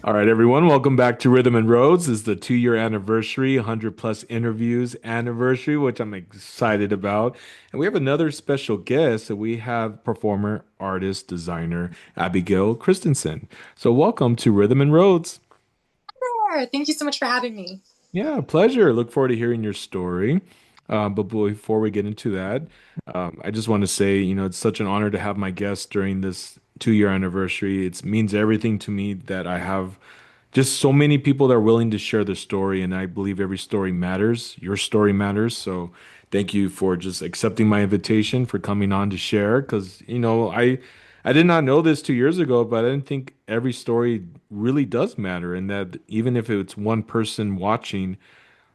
All right, everyone, welcome back to Rhythm and Roads. This is the 2 year anniversary, 100 plus interviews anniversary, which I'm excited about. And we have another special guest. So we have performer, artist, designer Abigail Christensen. So welcome to Rhythm and Roads. Sure. Thank you so much for having me. Yeah, pleasure. Look forward to hearing your story. But before we get into that, I just want to say, it's such an honor to have my guest during this 2 year anniversary. It means everything to me that I have just so many people that are willing to share their story, and I believe every story matters. Your story matters. So thank you for just accepting my invitation for coming on to share. Because I did not know this 2 years ago, but I didn't think every story really does matter, and that even if it's one person watching,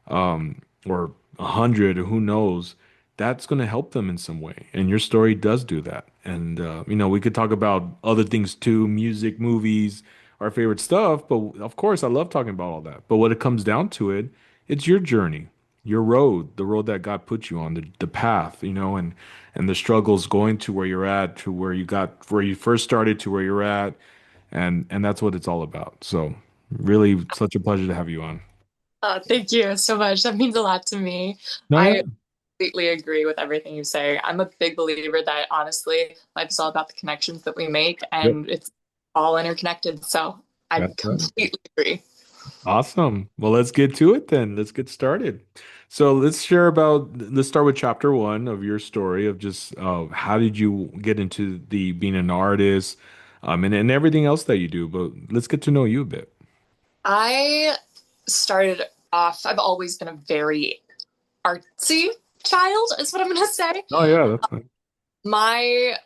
or 100, or who knows, that's going to help them in some way. And your story does do that. And, we could talk about other things too, music, movies, our favorite stuff. But of course, I love talking about all that. But when it comes down to it, it's your journey, your road, the road that God put you on, the path, and the struggles going to where you're at, to where you first started to where you're at. And that's what it's all about. So really such a pleasure to have you on. Thank you so much. That means a lot to me. No, yeah. I completely agree with everything you say. I'm a big believer that honestly, life is all about the connections that we make, Yep. and it's all interconnected. So I That's right. completely agree. Awesome. Well, let's get to it then. Let's get started. So let's start with chapter one of your story of just how did you get into the being an artist, and everything else that you do. But let's get to know you a bit. I started off, I've always been a very artsy child, is what I'm going to say. Oh yeah, that's fine. My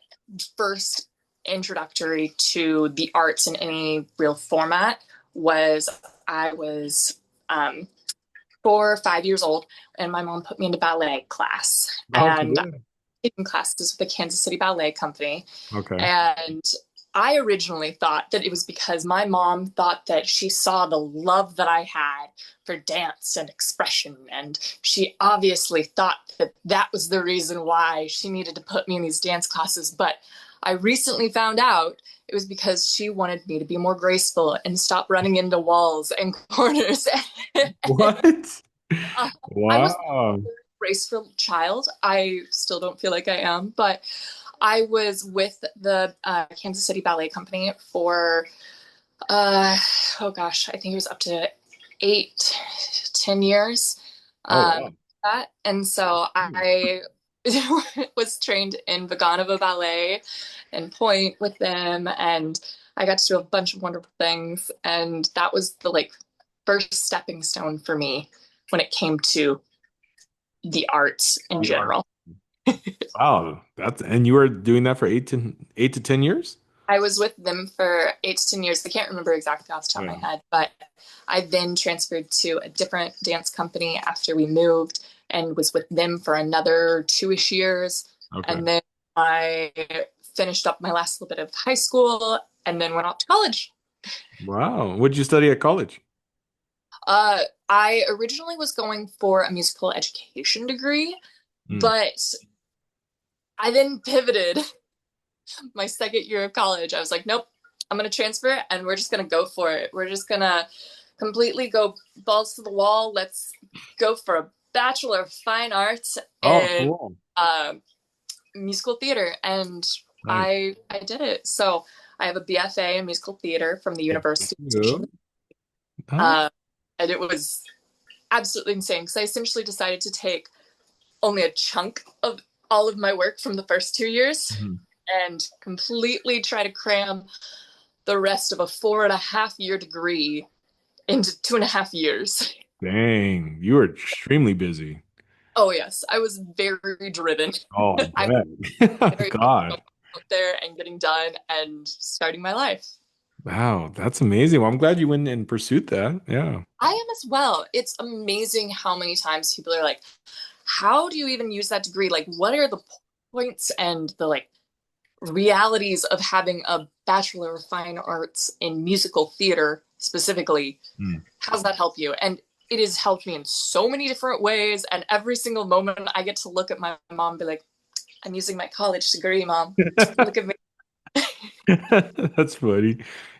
first introductory to the arts in any real format was I was 4 or 5 years old, and my mom put me into ballet class. Oh, And I was cool. taking classes with the Kansas City Ballet Company. Okay. And I originally thought that it was because my mom thought that she saw the love that I had for dance and expression. And she obviously thought that that was the reason why she needed to put me in these dance classes. But I recently found out it was because she wanted me to be more graceful and stop running into walls and corners. What? uh, I was Wow. a graceful child. I still don't feel like I am, but I was with the Kansas City Ballet Company for, uh, oh gosh, I think it was up to 8, 10 years. Oh Um, wow. that. And so I was trained in Vaganova Ballet and Point with them, and I got to do a bunch of wonderful things. And that was the first stepping stone for me when it came to the arts in The art. general. Wow. And you were doing that for 8 to 10 years? I was with them for 8 to 10 years. I can't remember exactly off the top of Yeah. my head, but I then transferred to a different dance company after we moved and was with them for another 2-ish years. Okay. And then I finished up my last little bit of high school and then went off to college. Wow. What did you study at college? Uh, I originally was going for a musical education degree, Hmm. but I then pivoted my second year of college. I was like, nope, I'm going to transfer and we're just going to go for it. We're just going to completely go balls to the wall. Let's go for a Bachelor of Fine Arts Oh, in cool. uh, musical theater. And Nice. I did it. So I have a BFA in musical theater from the Good for University of you. Washington. Nice. Uh, and it was absolutely insane because I essentially decided to take only a chunk of all of my work from the first 2 years Mhm. and completely try to cram the rest of a 4.5 year degree into 2.5 years. Dang, you were extremely busy. Oh yes, I was very driven. Oh, I I was bet. very God. out there and getting done and starting my life. Wow, that's amazing. Well, I'm glad you went and pursued that. Yeah. I am as well. It's amazing how many times people are like, "How do you even use that degree? Like, what are the points and the realities of having a Bachelor of Fine Arts in musical theater specifically? Hmm. How does that help you?" And it has helped me in so many different ways. And every single moment I get to look at my mom and be like, I'm using my college degree, mom. Look at me. That's funny.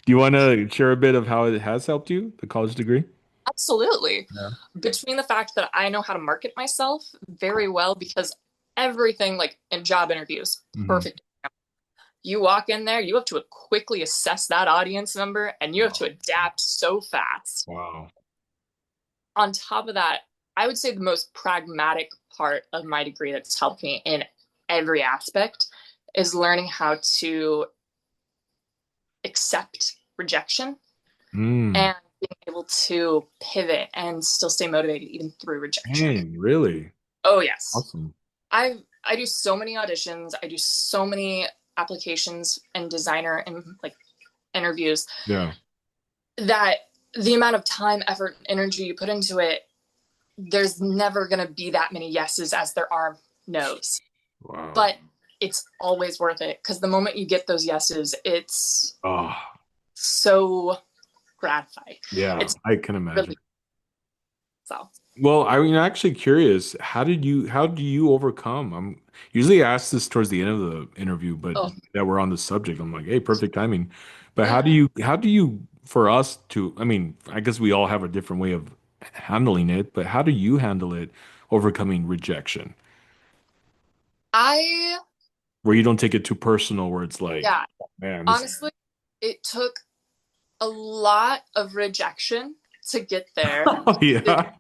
Do you want to share a bit of how it has helped you, the college degree? Absolutely. Yeah. Between the fact that I know how to market myself very well, because everything like in job interviews, Hmm. perfect. You walk in there, you have to quickly assess that audience member and you have to Wow. adapt so fast. Wow. On top of that, I would say the most pragmatic part of my degree that's helped me in every aspect is learning how to accept rejection Mm. and being able to pivot and still stay motivated even through rejection. Dang, really? Oh yes. Awesome. I do so many auditions, I do so many applications and designer and like interviews Yeah. that the amount of time, effort, and energy you put into it, there's never going to be that many yeses as there are no's. Wow. But it's always worth it because the moment you get those yeses, it's Oh, so gratifying. yeah, It's I can imagine. really so. Well, I'm actually curious. How do you overcome? I'm usually asked this towards the end of the interview, but Oh, that we're on the subject, I'm like, hey, perfect timing. But yeah. how do you, for us to, I mean, I guess we all have a different way of handling it, but how do you handle it overcoming rejection? I, Where you don't take it too personal, where it's like, yeah, man, this, honestly, it took a lot of rejection to get there. oh yeah.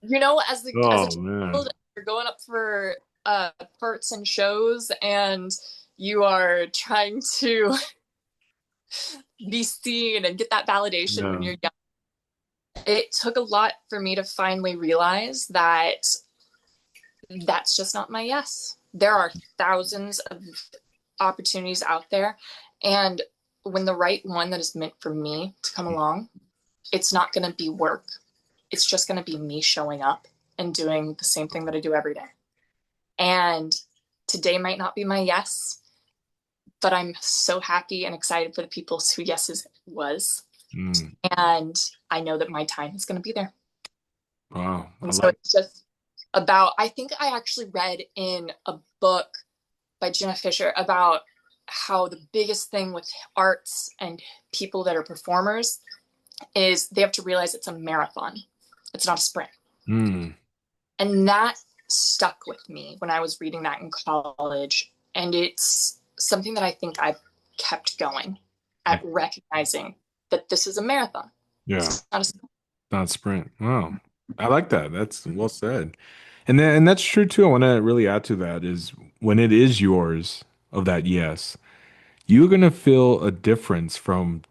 You know, as a Oh child, man. you're going up for parts and shows, and you are trying to be seen and get that validation when Yeah. you're young. It took a lot for me to finally realize that that's just not my yes. There are thousands of opportunities out there, and when the right one that is meant for me to come along, it's not going to be work. It's just going to be me showing up and doing the same thing that I do every day. And today might not be my yes, but I'm so happy and excited for the people who yeses it was. Mm. And I know that my time is going to be there. Wow. I And so like, it's just about, I think I actually read in a book by Jenna Fisher about how the biggest thing with arts and people that are performers is they have to realize it's a marathon. It's not a sprint. mm. And that stuck with me when I was reading that in college. And it's something that I think I've kept going at recognizing that this is a marathon. Yeah. It's not a sprint. Not sprint. Wow. I like that. That's well said. And that's true too. I want to really add to that is when it is yours of that yes, you're gonna feel a difference from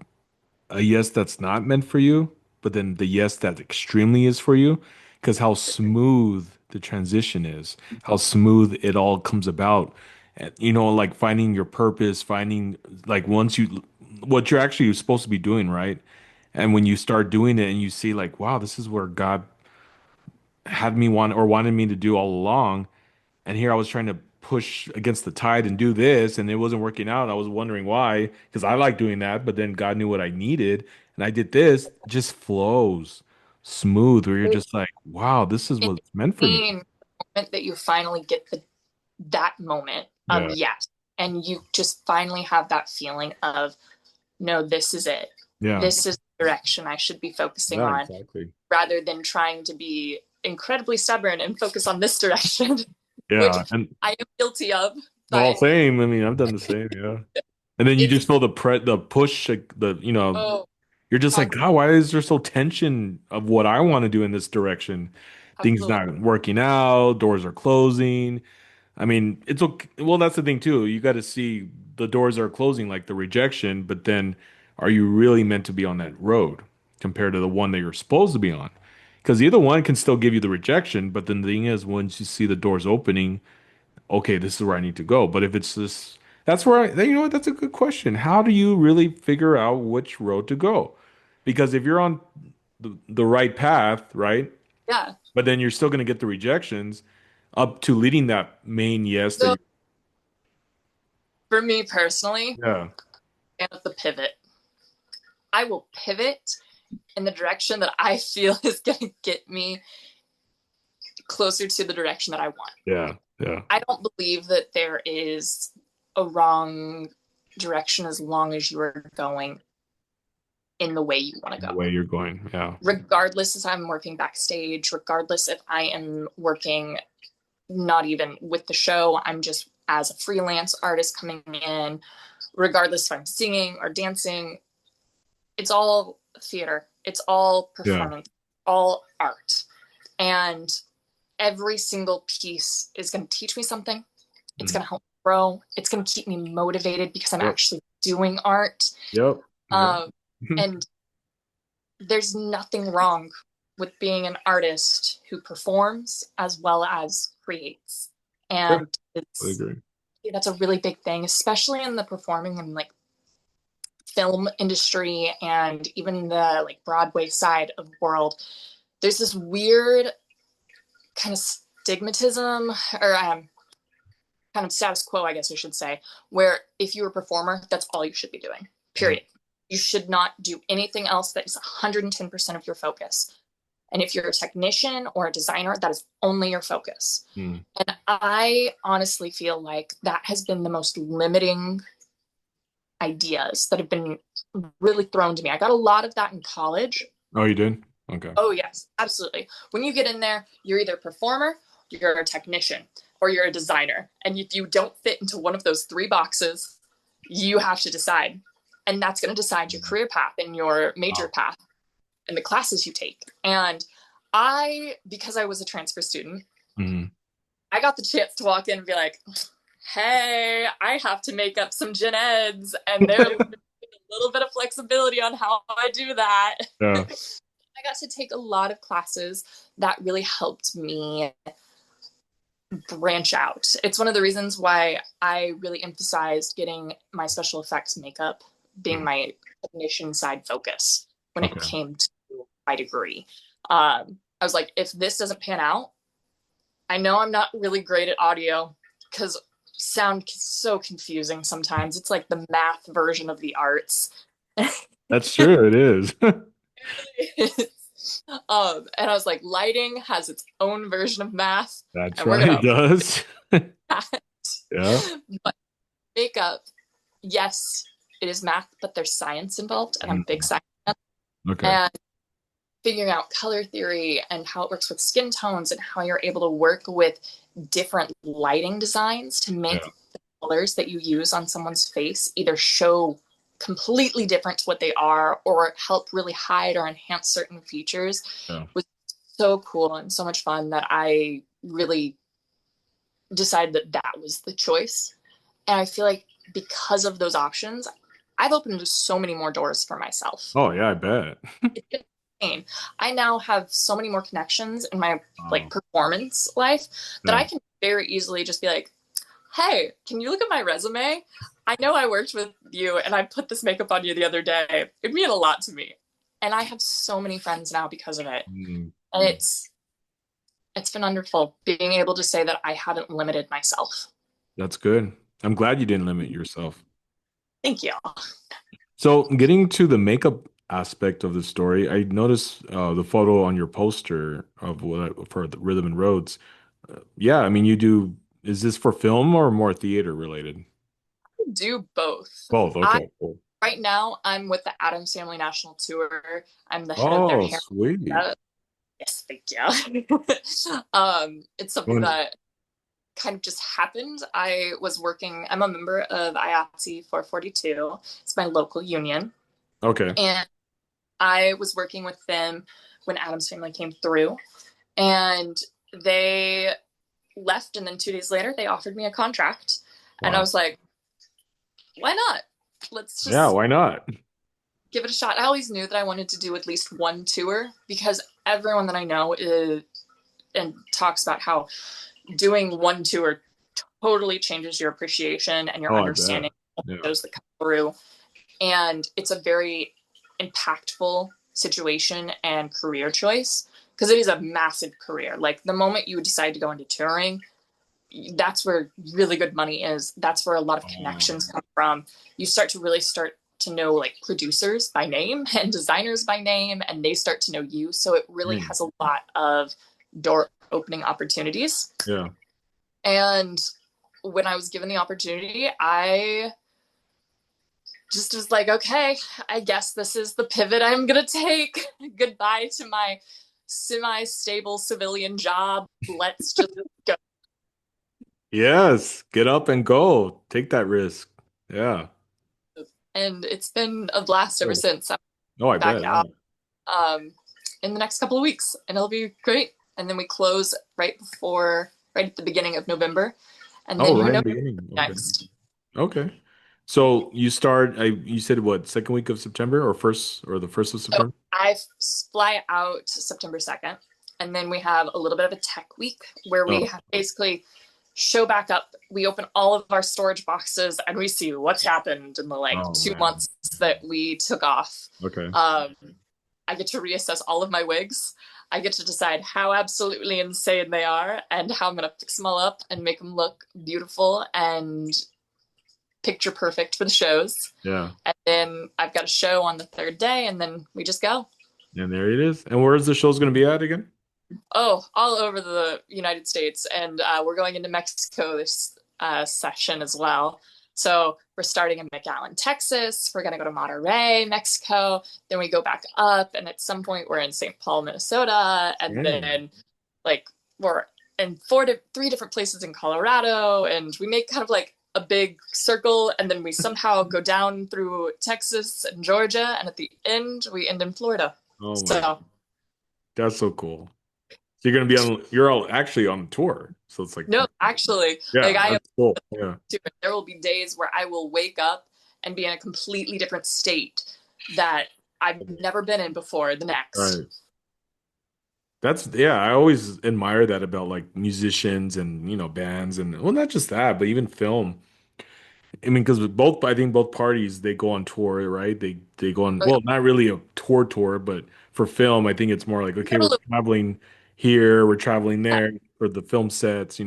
a yes that's not meant for you, but then the yes that extremely is for you, because how smooth the transition is, how smooth it all comes about. And, you know, like finding your purpose, finding like once you what you're actually supposed to be doing, right? And when you start doing it and you see like, wow, this is where God had me want or wanted me to do all along. And here I was trying to push against the tide and do this, and it wasn't working out. I was wondering why, because I like doing that, but then God knew what I needed, and I did this. It just flows smooth, where you're just like, wow, this is It's what's meant for me. the moment that you finally get that moment of Yeah. yes. And you just finally have that feeling of, no, this is it. Yeah. This is the direction I should be focusing Yeah, on exactly. rather than trying to be incredibly stubborn and focus on this direction, which Yeah. And I am guilty of. all But same. I mean, I've done the same. Yeah. And then you it's, just feel the push, like, oh, you're just like, talk God, why is there so tension of what I want to do in this direction? Things absolutely. not working out, doors are closing. I mean, it's okay. Well, that's the thing too. You got to see the doors are closing, like the rejection, but then are you really meant to be on that road compared to the one that you're supposed to be on? Because either one can still give you the rejection, but then the thing is, once you see the doors opening, okay, this is where I need to go. But if it's this, that's where you know what? That's a good question. How do you really figure out which road to go? Because if you're on the right path, right? Yeah. But then you're still going to get the rejections up to leading that main yes that So you, for me personally, yeah, and with the pivot, I will pivot in the direction that I feel is going to get me closer to the direction that I want. yeah, yeah, I don't believe that there is a wrong direction as long as you are going in the way you want to The go. way you're going. Yeah. Regardless if I'm working backstage, regardless if I am working not even with the show, I'm just as a freelance artist coming in, regardless if I'm singing or dancing, it's all theater, it's all Yeah. performance, all art. And every single piece is going to teach me something. It's Mm. going to help me grow. It's going to keep me motivated because I'm Yep. actually doing art. Yep. Yep. Um, and there's nothing wrong with being an artist who performs as well as creates. Yeah, And I it's agree. that's a really big thing, especially in the performing and like film industry and even the like Broadway side of the world. There's this weird kind of stigmatism or kind of status quo, I guess I should say, where if you're a performer, that's all you should be doing, Mm. period. You should not do anything else that is 110% of your focus. And if you're a technician or a designer, that is only your focus. Mm. And I honestly feel like that has been the most limiting ideas that have been really thrown to me. I got a lot of that in college. Oh, you did? Okay. Oh, yes, absolutely. When you get in there, you're either a performer, you're a technician, or you're a designer. And if you don't fit into one of those three boxes, you have to decide. And that's going to decide your career path and your major Wow. path and the classes you take. And because I was a transfer student, Mm. I got the chance to walk in and be like, hey, I have to make up some gen eds, and they're a little bit of flexibility on how I do that. Yeah. I got to take a lot of classes that really helped me branch out. It's one of the reasons why I really emphasized getting my special effects makeup being Mm. my technician side focus when it Okay. came to my degree. I was like, if this doesn't pan out, I know I'm not really great at audio because sound is so confusing sometimes. It's like the math version of the arts. That's true. It is. And I was like, lighting has its own version of math, That's and we're right. It gonna does. that. Yeah. But makeup, yes, it is math, but there's science involved, and I'm a big Mm. science fan. Okay. And figuring out color theory and how it works with skin tones and how you're able to work with different lighting designs to make Yeah. the colors that you use on someone's face either show completely different to what they are or help really hide or enhance certain features Yeah. was so cool and so much fun that I really decided that that was the choice. And I feel like because of those options, I've opened so many more doors for myself. Oh, yeah, I bet. It's been insane. I now have so many more connections in my like Oh, performance life that yeah. I can very easily just be like, hey, can you look at my resume? I know I worked with you and I put this makeup on you the other day. It meant a lot to me. And I have so many friends now because of it. Mm. And it's been wonderful being able to say that I haven't limited myself. That's good. I'm glad you didn't limit yourself. Thank you. So, getting to the makeup aspect of the story, I noticed the photo on your poster of what for the Rhythm and Roads. Yeah, I mean, you do. Is this for film or more theater related? Do both. Both. I Okay, cool. Right now I'm with the Addams Family National Tour. I'm the head of their Oh, hair. sweet. Yes, thank you. It's something When- that kind of just happened. I'm a member of IATSE 442. It's my local union. Okay. And I was working with them when Addams Family came through. And they left. And then 2 days later, they offered me a contract. And I Wow. was like, why not? Let's Yeah, just why not? give it a shot. I always knew that I wanted to do at least one tour because everyone that I know is and talks about how doing one tour totally changes your appreciation and your Oh, I bet. understanding of Yeah. those that come through. And it's a very impactful situation and career choice because it is a massive career. Like the moment you decide to go into touring, that's where really good money is. That's where a lot of Oh, connections come from. You start to know like producers by name and designers by name, and they start to know you. So it really mm, has a lot of door opening opportunities. yeah. And when I was given the opportunity, just was like, okay, I guess this is the pivot I'm gonna take. Goodbye to my semi-stable civilian job. Let's just go. Yes, get up and go. Take that risk. Yeah. And it's been a blast ever Oh, since. I'm oh, I back bet. out Yeah. um, in the next couple of weeks, and it'll be great. And then we close right at the beginning of November, and Oh, then who right in knows the beginning. Okay. next. Okay. So you start, you said what, second week of September or first or the first of So September? I fly out September 2nd, and then we have a little bit of a tech week where we Oh, have basically show back up. We open all of our storage boxes and we see what's happened in the like oh two man. months that we took off. Okay. Um, I get to reassess all of my wigs. I get to decide how absolutely insane they are and how I'm going to fix them all up and make them look beautiful and picture perfect for the shows. Yeah. And then I've got a show on the third day, and then we just go. And there it is. And where's the show's going to be at again? Oh, all over the United States, and we're going into Mexico this session as well. So we're starting in McAllen, Texas. We're going to go to Monterrey, Mexico. Then we go back up, and at some point we're in St. Paul, Minnesota, and Dang. then like we're in three different places in Colorado, and we make kind of like a big circle, and then we somehow go down through Texas and Georgia, and at the end we end in Florida. Oh my, So that's so cool. So you're going to be on, you're all actually on tour. So it's like, no, actually, like yeah, I that's cool. Yeah. to it. There will be days where I will wake up and be in a completely different state that I've never been in before the next. Right. That's yeah, I always admire that about like musicians and bands and well not just that, but even film. I mean, because both I think both parties they go on tour, right? They go on Oh, well, not really a tour, but for film, I think it's more like okay, yeah. we're Little, traveling here, we're traveling yeah, there for the film sets. I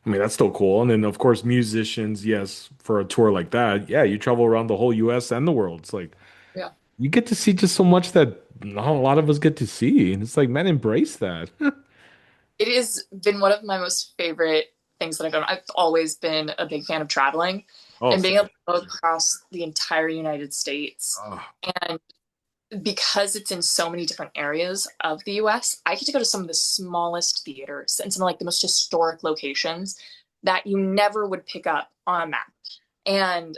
mean, that's still cool. And then of course musicians, yes, for a tour like that, yeah, you travel around the whole US and the world. It's like yeah. you get to see just so much that not a lot of us get to see. And it's like, man, embrace that. It has been one of my most favorite things that I've done. I've always been a big fan of traveling Oh, and being able same. to go across the entire United States. Oh, And because it's in so many different areas of the US, I get to go to some of the smallest theaters and some of like the most historic locations that you never would pick up on a map. And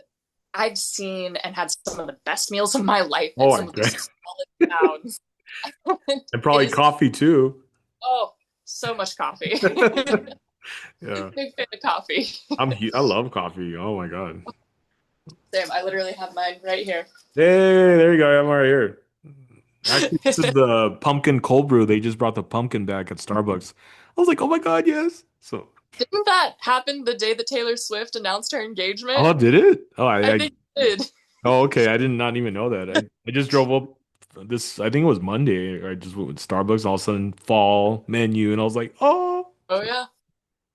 I've seen and had some of the best meals of my life oh, at I some of these bet. smallest towns. And It probably is, coffee too. oh, so much coffee. Yeah. Big fan of coffee. I love coffee. Oh my God. Same. I literally have mine right here. Hey, there you go. I'm right here. Actually, this is the pumpkin cold brew. They just brought the pumpkin back at Starbucks. I was like, oh my God, yes. So, Didn't that happen the day that Taylor Swift announced her engagement? oh, did it? Oh, I think it did. oh, okay. I did not even know that. I just drove up this, I think it was Monday. I just went with Starbucks, all of a sudden fall menu, and I was like, oh, Oh yeah.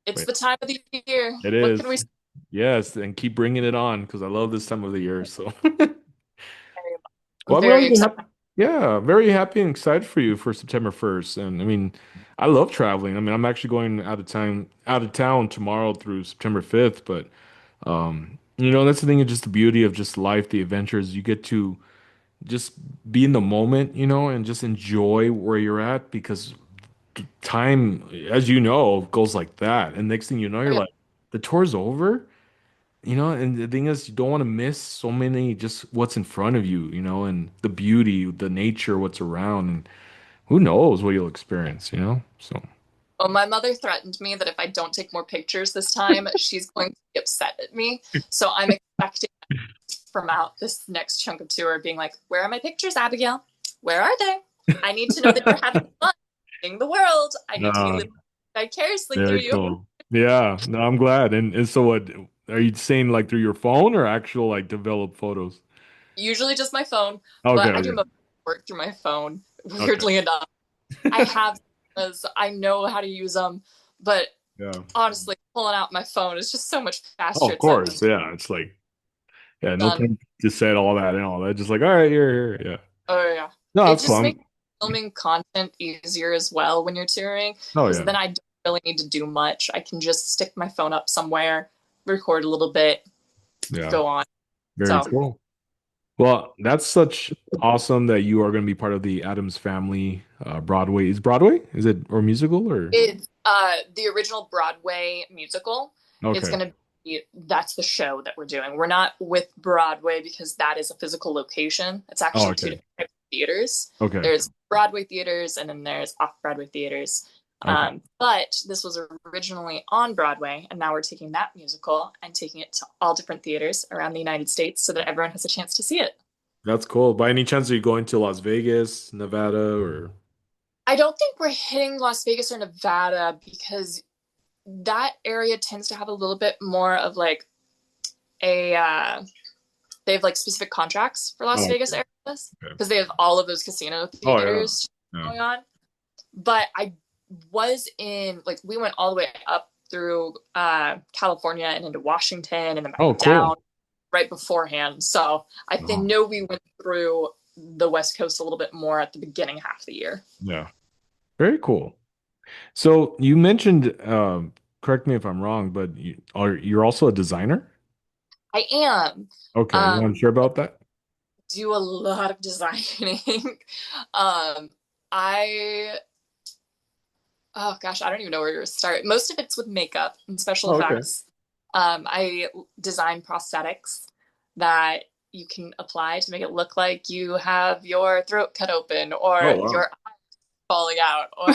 It's wait, the time of the year. it What can is. we say? Yes, and keep bringing it on because I love this time of the year. So, I'm well, I'm very really excited. happy. Yeah, very happy and excited for you for September 1st. And I mean, I love traveling. I mean, I'm actually going out of town tomorrow through September 5th. But that's the thing of just the beauty of just life, the adventures. You get to just be in the moment, and just enjoy where you're at because time, as you know, goes like that. And next thing you know, Oh, you're yeah. like, the tour's over. And the thing is, you don't want to miss so many just what's in front of you, and the beauty, the nature, what's around, and who knows what you'll experience. So, Well, my mother threatened me that if I don't take more pictures this time, she's going to be upset at me. So I'm expecting from out this next chunk of tour being like, where are my pictures, Abigail? Where are they? I need to know that you're having fun seeing the world. I need to be no, living vicariously through very you. cool. Yeah, no, I'm glad. And so, what are you saying, like through your phone or actual like developed photos? Usually just my phone, Okay, but I do okay, most work through my phone, okay, weirdly enough. I have because I know how to use them, but yeah. honestly, pulling out my phone is just so much Oh, faster. of It's like course, yeah. It's like, yeah, no done. time to set all that and all that. Just like, all right, here, yeah. Oh yeah, No, it that's just fun. makes filming content easier as well when you're touring Oh because yeah, then I don't really need to do much. I can just stick my phone up somewhere, record a little bit, yeah. go on. Very So cool. Well, that's such awesome that you are going to be part of the Addams Family Broadway. Is Broadway? Is it or musical or? It's the original Broadway musical is Okay. going to be that's the show that we're doing. We're not with Broadway because that is a physical location. It's Oh, actually two okay. different types of theaters. Okay. There's Broadway theaters and then there's off Broadway theaters. Okay. But this was originally on Broadway, and now we're taking that musical and taking it to all different theaters around the United States so that everyone has a chance to see it. That's cool. By any chance, are you going to Las Vegas, Nevada, or? I don't think we're hitting Las Vegas or Nevada because that area tends to have a little bit more of like a they have like specific contracts for Las Oh, Vegas okay. areas Okay. because they have all of those casino Oh, yeah. theaters Yeah. going on. But I was in like we went all the way up through California and into Washington and then back Oh, down cool. right beforehand. So I think Oh, know we went through the West Coast a little bit more at the beginning half of the year. yeah. Very cool. So you mentioned, correct me if I'm wrong, but you're also a designer? I am. Okay. You Um, unsure about that? do a lot of designing. um, I oh gosh, I don't even know where to start. Most of it's with makeup and special Oh, okay. effects. I design prosthetics that you can apply to make it look like you have your throat cut open Oh, or wow. your eye falling out or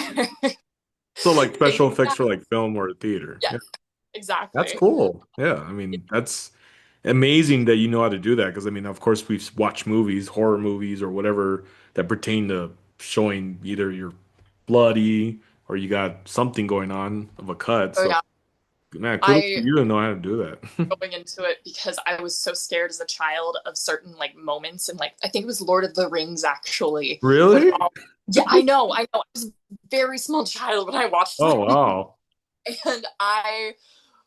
So like things special like effects that. for like film or theater. Yes, Yeah. That's exactly. cool. Yeah. I mean, that's amazing that you know how to do that. Because I mean, of course, we've watched movies, horror movies or whatever that pertain to showing either you're bloody or you got something going on of a cut. Oh So yeah. man, kudos to I you to know how to do that. going into it because I was so scared as a child of certain like moments and like I think it was Lord of the Rings actually when Really? all yeah I know I was a very small child when I watched Oh, them wow. and I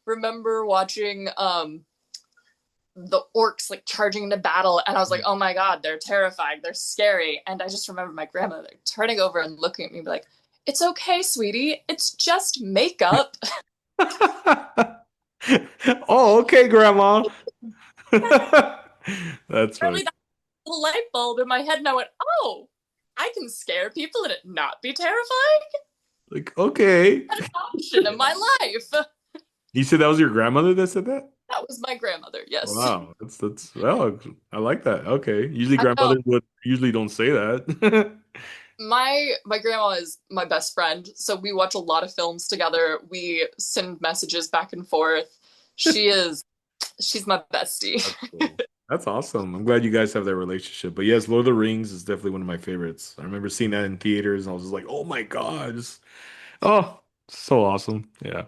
remember watching the orcs like charging into battle and I was like oh my god they're terrifying they're scary and I just remember my grandmother turning over and looking at me like it's okay sweetie it's just makeup. Oh, okay, Grandma. That's funny. Apparently that little light bulb in my head and I went oh I can scare people and it not be terrifying. Like, okay. An option in my life. You said that was your grandmother that said that? That was my grandmother. Yes, Wow, that's well, I like that. Okay. Usually I know. grandmothers would usually don't say that. My grandma is my best friend, so we watch a lot of films together. We send messages back and forth. She is she's my bestie. That's cool. That's awesome. I'm glad you guys have that relationship. But yes, Lord of the Rings is definitely one of my favorites. I remember seeing that in theaters and I was just like, oh my God. Oh, so awesome. Yeah.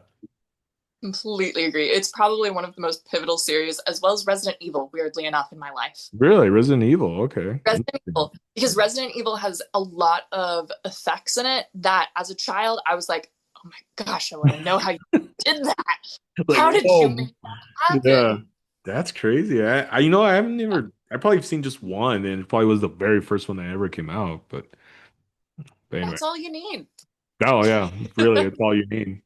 Completely agree. It's probably one of the most pivotal series, as well as Resident Evil. Weirdly enough, in my life. Really? Resident Evil. Okay. Resident Interesting. Evil, because Resident Evil has a lot of effects in it that, as a child, I was like, "Oh my gosh, I want to know how you did that. Like, How did you whoa. make that Yeah. happen?" That's crazy. I haven't never, I probably seen just one, and it probably was the very first one that ever came out. But anyway. That's all you need. Oh yeah, really, it's all you need.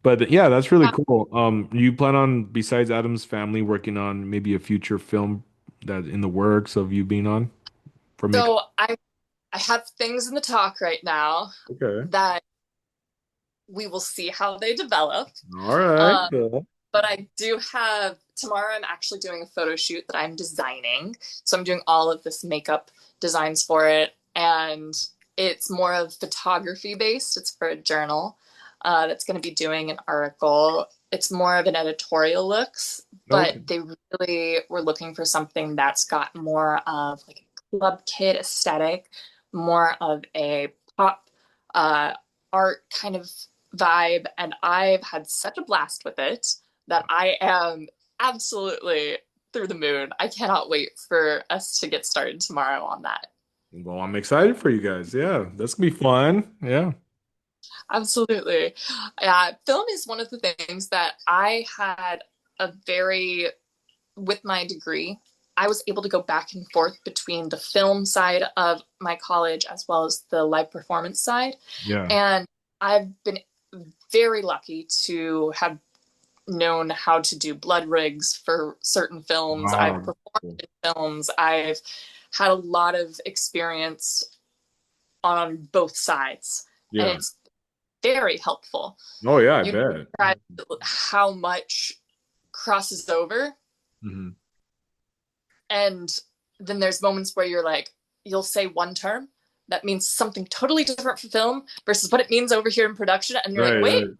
But yeah, that's really cool. You plan on, besides Adam's Family, working on maybe a future film that in the works of you being on for makeup? So I have things in the talk right now Okay. that we will see how they develop. All right. Um, Cool. but I do have tomorrow. I'm actually doing a photo shoot that I'm designing. So I'm doing all of this makeup designs for it, and it's more of photography based. It's for a journal that's going to be doing an article. It's more of an editorial looks, Okay. but they really were looking for something that's got more of like a club kid aesthetic, more of a pop uh, art kind of vibe, and I've had such a blast with it that I am absolutely through the moon. I cannot wait for us to get started tomorrow on that. Well, I'm excited for you guys. Yeah, that's gonna be fun. Yeah. Absolutely. Film is one of the things that I had a very, with my degree, I was able to go back and forth between the film side of my college as well as the live performance side. Yeah. And I've been very lucky to have known how to do blood rigs for certain films. I've Wow. performed in films. I've had a lot of experience on both sides, and Yeah. it's very helpful. Oh yeah, I You bet. describe how much crosses over, Hmm. and then there's moments where you're like, you'll say one term that means something totally different for film versus what it means over here in production, and you're like, Right, wait, right.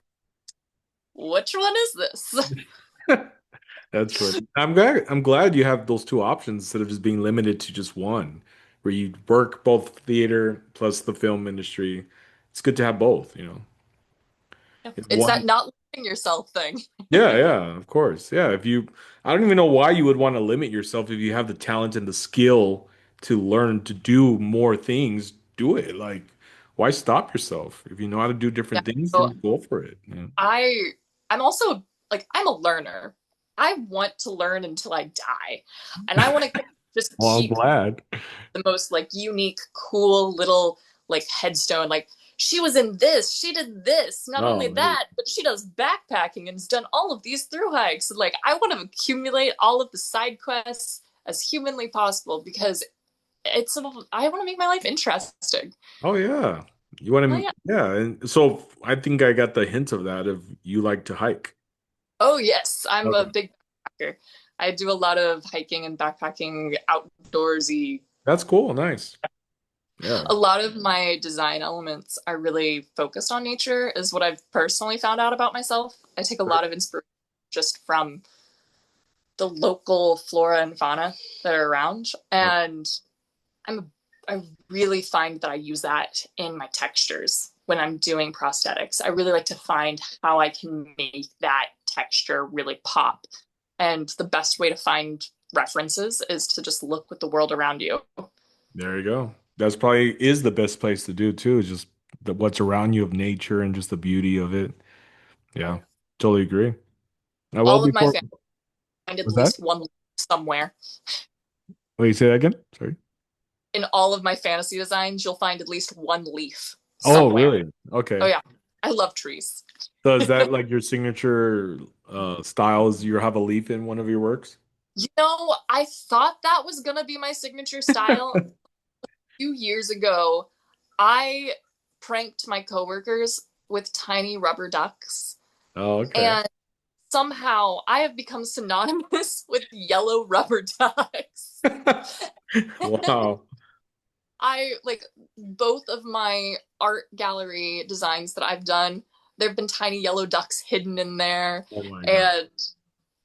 which one is this? That's funny. I'm glad you have those two options instead of just being limited to just one, where you work both theater plus the film industry. It's good to have both, you know. It's It's one. that not limiting yourself thing. Yeah, yeah, of course. Yeah, if you I don't even know why you would want to limit yourself if you have the talent and the skill to learn to do more things, do it. Like, why stop yourself? If you know how to do Yeah. different things, So then go for it. Yeah. I I'm also like I'm a learner. I want to learn until I die. And I want to just Well, I'm keep glad. the most like unique, cool little like headstone. Like she was in this, she did this. Not only Oh, right. that, but she does backpacking and has done all of these through hikes. Like I want to accumulate all of the side quests as humanly possible because I want to make my life interesting. Oh yeah. You want Oh to, yeah. yeah. And so I think I got the hint of that if you like to hike. Oh yes, I'm a Okay. big backpacker. I do a lot of hiking and backpacking outdoorsy. That's cool. Nice. Yeah. A lot of my design elements are really focused on nature, is what I've personally found out about myself. I take a lot of inspiration just from the local flora and fauna that are around. Right. And I really find that I use that in my textures when I'm doing prosthetics. I really like to find how I can make that texture really pop. And the best way to find references is to just look with the world around you. There you go. That's probably is the best place to do too, is just what's around you of nature and just the beauty of it. Oh, Yeah. yeah. Totally agree. Well, All of my before family find at was that? least one somewhere. Wait, say that again? Sorry. In all of my fantasy designs, you'll find at least one leaf Oh, somewhere. really? Oh Okay. yeah, I love trees. So is that like your signature styles? You have a leaf in one of your works? I thought that was gonna be my signature style. A few years ago, I pranked my coworkers with tiny rubber ducks, Oh, okay. and somehow I have become synonymous with yellow rubber ducks. Wow. I like both of my art gallery designs that I've done. There have been tiny yellow ducks hidden in there, Oh my God. and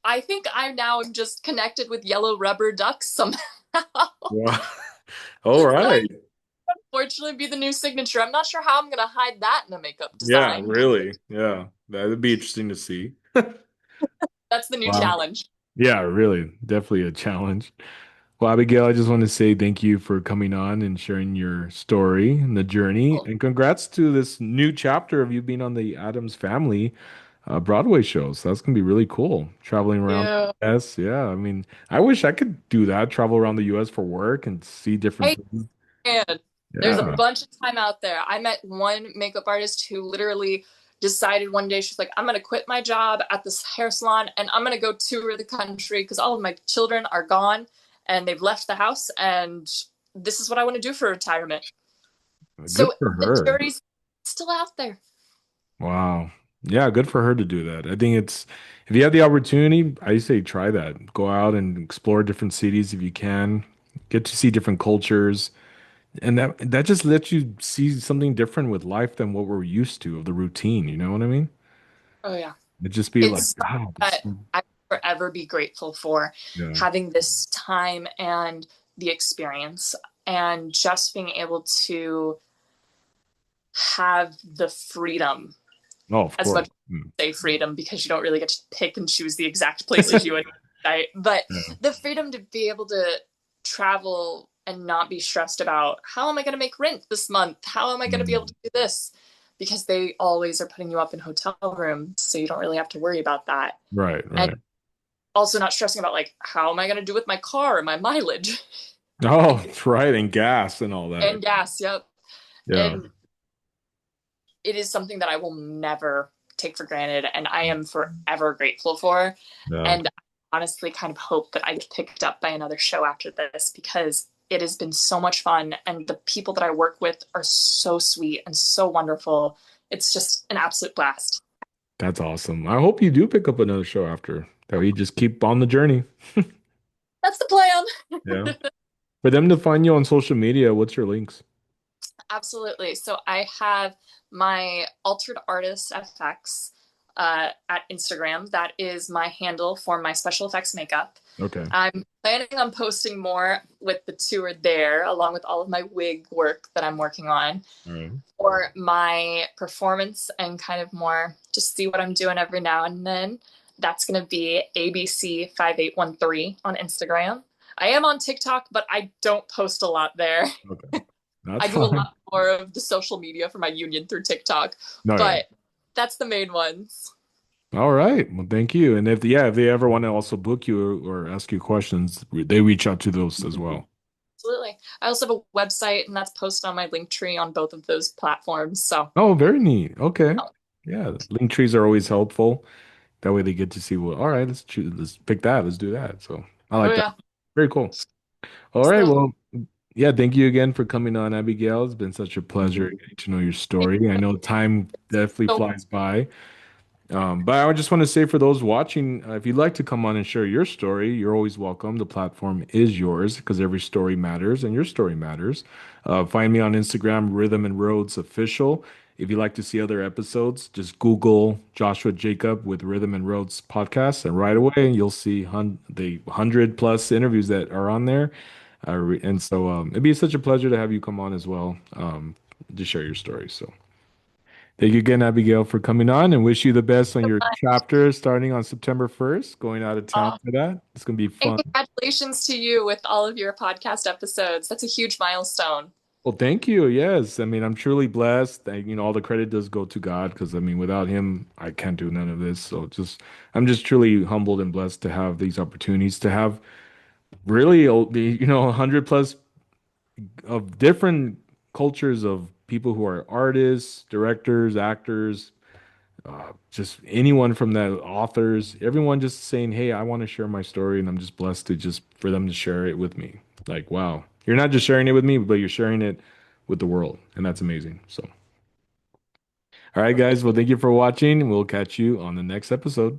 I think I now am just connected with yellow rubber ducks somehow. Wow. All So I right. unfortunately be the new signature. I'm not sure how I'm gonna hide that in a makeup Yeah, design, but really. Yeah. That would be interesting to see. that's the new Wow. challenge. Yeah, really. Definitely a challenge. Well, Abigail, I just want to say thank you for coming on and sharing your story and the journey. Oh, And congrats to this new chapter of you being on the Addams Family Broadway show. So that's gonna be really cool. Traveling around yeah. the US. Yeah, I mean, I wish I could do that, travel around the US for work and see different Hey, things. man, there's a Yeah. bunch of time out there. I met one makeup artist who literally decided one day she's like, I'm gonna quit my job at this hair salon and I'm gonna go tour the country because all of my children are gone and they've left the house and this is what I want to do for retirement. Good So for the her. jury's still out there. Wow. Yeah, good for her to do that. I think it's if you have the opportunity, I say try that. Go out and explore different cities if you can. Get to see different cultures. And that just lets you see something different with life than what we're used to of the routine, you know what I mean? Oh yeah. It just be like, It's wow, that I forever be grateful for yeah. having this time and the experience and just being able to have the freedom, Oh, of as course. much Mm. as say freedom because you don't really get to pick and choose the exact places you would, right? But Yeah. the freedom to be able to travel and not be stressed about how am I going to make rent this month? How am I going to be able Mm. to do this? Because they always are putting you up in hotel rooms, so you don't really have to worry about that. Right, And right. also not stressing about like how am I going to do with my car and my mileage Oh, that's right. And gas and all that. and gas. Yep. Yeah. And it is something that I will never take for granted and I am forever grateful for. Yeah. And I honestly kind of hope that I get picked up by another show after this because it has been so much fun and the people that I work with are so sweet and so wonderful. It's just an absolute blast. That's awesome. I hope you do pick up another show after. That we just keep on the journey. That's the plan. Yeah. For them to find you on social media, what's your links? Absolutely. So I have my Altered Artist FX at Instagram. That is my handle for my special effects makeup. Okay. I'm planning on posting more with the tour there, along with all of my wig work that I'm working on, All right. for my performance and kind of more just see what I'm doing every now and then. That's going to be ABC5813 on Instagram. I am on TikTok, but I don't post a lot there. Okay. That's I do a fine. lot more of the social media for my union through TikTok, No, yeah. but that's the main ones. All right. Well, thank you. And if they ever want to also book you or ask you questions, they reach out to those as well. Absolutely. I also have a website, and that's posted on my link tree on both of those platforms. So, Oh, very neat. Okay. oh, Yeah. Link trees are always helpful. That way they get to see what, all right, let's choose, let's pick that. Let's do that. So I oh like that. yeah. Very cool. All right. So, Well, yeah, thank you again for coming on, Abigail. It's been such a pleasure getting to know your thank story. I you know time definitely so flies by. But I just want to say for those watching, if you'd like to come on and share your story, you're always welcome. The platform is yours because every story matters and your story matters. Find me on Instagram, Rhythm and Roads Official. If you'd like to see other episodes, just Google Joshua Jacob with Rhythm and Roads podcast, and right away you'll see the 100+ interviews that are on there. And so it'd be such a pleasure to have you come on as well to share your story. So. Thank you again, Abigail, for coming on and wish you the best on your much. chapter starting on September 1st, going out of town Uh, for that. It's going to be and fun. congratulations to you with all of your podcast episodes. That's a huge milestone. Well, thank you. Yes. I mean, I'm truly blessed. All the credit does go to God because, I mean, without him, I can't do none of this. So I'm just truly humbled and blessed to have these opportunities to have really, 100+ of different cultures of people who are artists, directors, actors, just anyone from that authors, everyone just saying, "Hey, I want to share my story," and I'm just blessed to just for them to share it with me. Like, wow, you're not just sharing it with me, but you're sharing it with the world, and that's amazing. So, all right, guys. Well, thank you for watching. We'll catch you on the next episode.